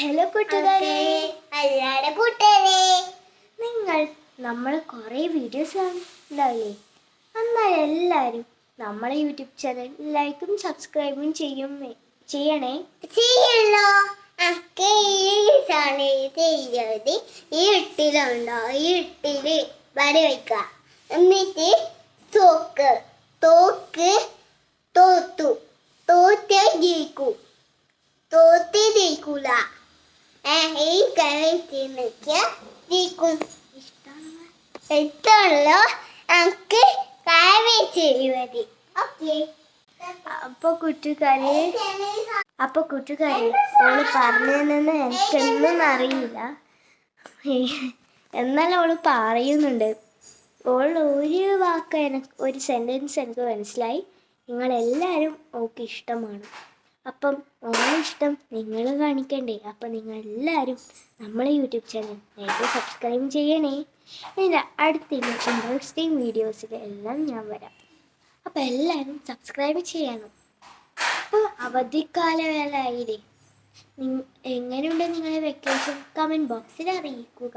Hello കൂട്ടുകാരെ, നിങ്ങൾ നമ്മൾ കുറേ വീഡിയോസ് ഉണ്ടാവില്ലേ? എന്നാൽ എല്ലാവരും നമ്മളെ യൂട്യൂബ് ചാനൽ ലൈക്കും സബ്സ്ക്രൈബും ചെയ്യണേ. ചെയ്യല്ലോ. ഈ ഇട്ടിലുണ്ടോ? ഈ ഇട്ടില് വടി വയ്ക്കുക. എന്നിട്ട് തോക്ക് തോത്ത് ജയിക്കൂ. തോത്ത് ജയിക്കൂല. ഈ കളിക്ക് ജയിക്കും. ഇഷ്ടമുള്ള നമുക്ക് മതി. ഓക്കെ. അപ്പൊ കൂട്ടുകാരെ ഓള് പറഞ്ഞതെന്ന് എനിക്കൊന്നും അറിയില്ല, എന്നാലും ഓള് പറയുന്നുണ്ട്. ഒരു വാക്ക് ഒരു സെൻറ്റൻസ് എനിക്ക് മനസ്സിലായി. നിങ്ങളെല്ലാവരും ഓൾക്ക് ഇഷ്ടമാണ്. അപ്പം ഇഷ്ടം നിങ്ങൾ കാണിക്കണ്ടേ? അപ്പം നിങ്ങളെല്ലാവരും നമ്മളെ യൂട്യൂബ് ചാനൽ നേരത്തെ സബ്സ്ക്രൈബ് ചെയ്യണേ. ഇതിൻ്റെ അടുത്ത ഇൻട്രസ്റ്റിംഗ് വീഡിയോസിൽ എല്ലാം ഞാൻ വരാം. അപ്പം എല്ലാവരും സബ്സ്ക്രൈബ് ചെയ്യണം. അപ്പോൾ അവധിക്കാലവേളയില്ലേ, എങ്ങനെയുണ്ട് നിങ്ങളെ വെക്കേഷൻ? കമൻറ്റ് ബോക്സിൽ അറിയിക്കുക.